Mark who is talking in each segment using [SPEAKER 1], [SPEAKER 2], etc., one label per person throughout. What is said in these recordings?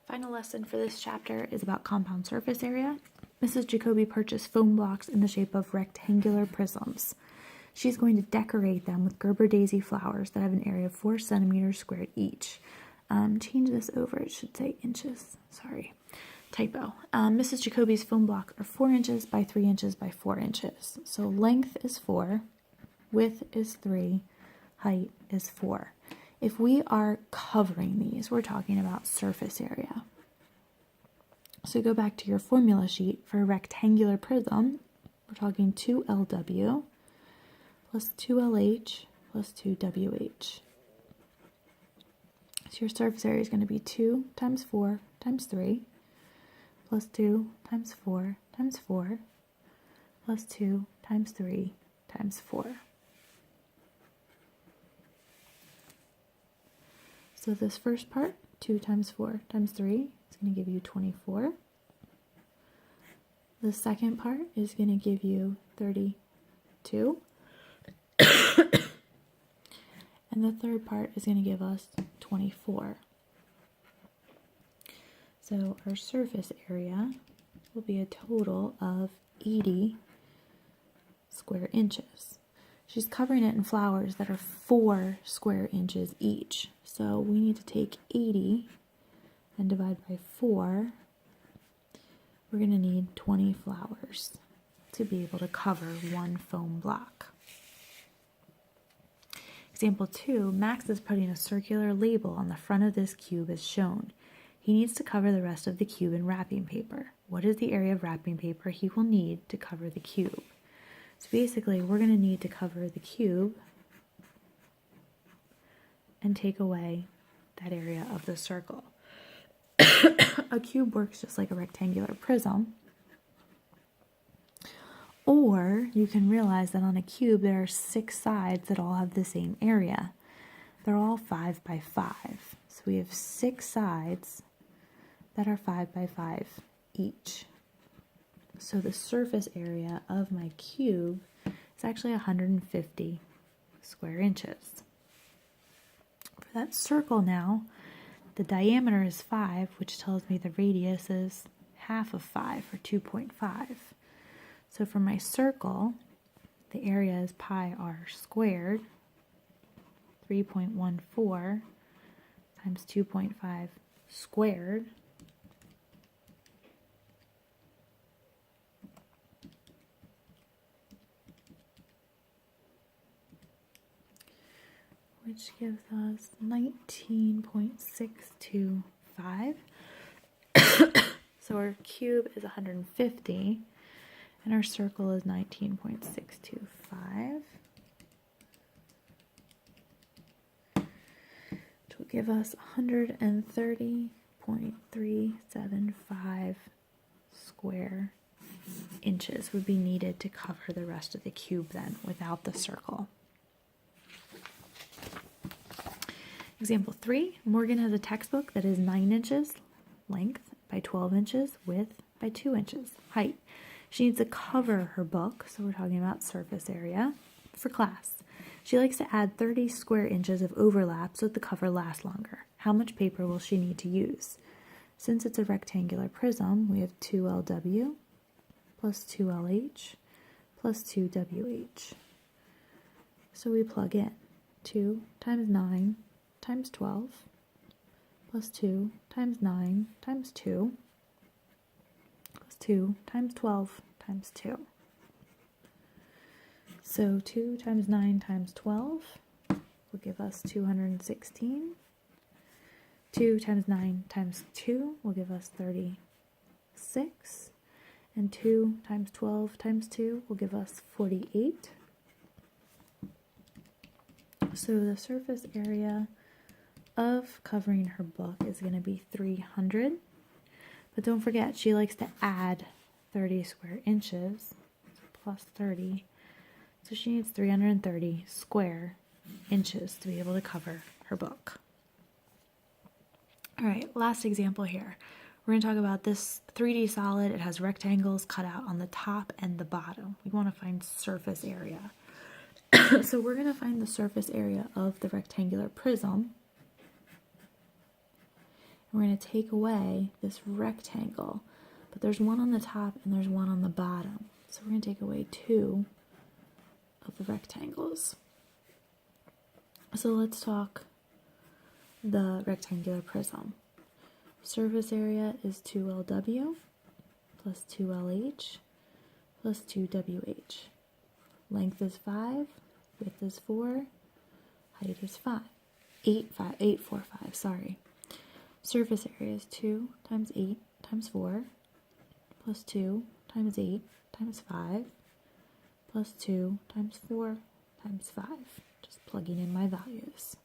[SPEAKER 1] Final lesson for this chapter is about compound surface area. Mrs. Jacoby purchased foam blocks in the shape of rectangular prisms. She's going to decorate them with Gerber daisy flowers that have an area of 4 centimeters squared each. Change this over, it should say inches. Sorry, typo. Mrs. Jacoby's foam blocks are 4 inches by 3 inches by 4 inches. So length is 4, width is 3, height is 4. If we are covering these, we're talking about surface area. So go back to your formula sheet for a rectangular prism. We're talking 2LW plus 2LH plus 2WH. So your surface area is going to be 2 times 4 times 3 plus 2 times 4 times 4 plus 2 times 3 times 4. So this first part, 2 times 4 times 3, is going to give you 24. The second part is going to give you 32. And the third part is going to give us 24. So our surface area will be a total of 80 square inches. She's covering it in flowers that are 4 square inches each. So we need to take 80 and divide by 4. We're going to need 20 flowers to be able to cover one foam block. Example 2, Max is putting a circular label on the front of this cube as shown. He needs to cover the rest of the cube in wrapping paper. What is the area of wrapping paper he will need to cover the cube? So basically, we're going to need to cover the cube and take away that area of the circle. A cube works just like a rectangular prism. Or you can realize that on a cube there are 6 sides that all have the same area. They're all 5 by 5. So we have 6 sides that are 5 by 5 each. So the surface area of my cube is actually 150 square inches. For that circle now, the diameter is 5, which tells me the radius is half of 5, or 2.5. So for my circle, the area is pi r squared, 3.14 times 2.5 squared, which gives us 19.625. So our cube is 150, and our circle is 19.625. Which will give us 130.375 square inches would be needed to cover the rest of the cube then, without the circle. Example 3, Morgan has a textbook that is 9 inches length by 12 inches width by 2 inches height. She needs to cover her book, so we're talking about surface area, for class. She likes to add 30 square inches of overlap so that the cover lasts longer. How much paper will she need to use? Since it's a rectangular prism, we have 2LW plus 2LH plus 2WH. So we plug in 2 times 9 times 12 plus 2 times 9 times 2 plus 2 times 12 times 2. So 2 times 9 times 12 will give us 216. 2 times 9 times 2 will give us 36. And 2 times 12 times 2 will give us 48. So the surface area of covering her book is going to be 300. But don't forget, she likes to add 30 square inches, plus 30. So she needs 330 square inches to be able to cover her book. All right, last example here. We're going to talk about this 3D solid. It has rectangles cut out on the top and the bottom. We want to find surface area. So we're going to find the surface area of the rectangular prism. We're going to take away this rectangle, but there's one on the top and there's one on the bottom. So we're going to take away 2 of the rectangles. So let's talk the rectangular prism. Surface area is 2LW plus 2LH plus 2WH. Length is 5, width is 4, height is 5. 8, 4, 5, sorry. Surface area is 2 times 8 times 4 plus 2 times 8 times 5 plus 2 times 4 times 5. Just plugging in my values.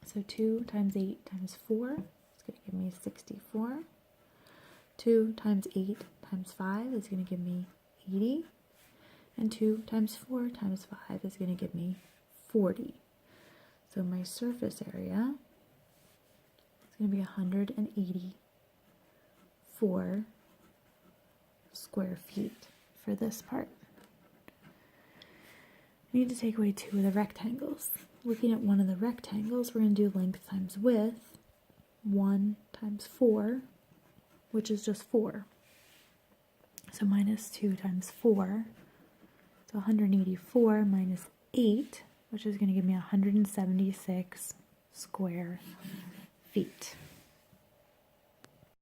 [SPEAKER 1] So 2 times 8 times 4 is going to give me 64. 2 times 8 times 5 is going to give me 80. And 2 times 4 times 5 is going to give me 40. So my surface area is going to be 184 square feet for this part. I need to take away 2 of the rectangles. Looking at one of the rectangles, we're going to do length times width, 1 times 4, which is just 4. So minus 2 times 4, so 184 minus 8, which is going to give me 176 square feet.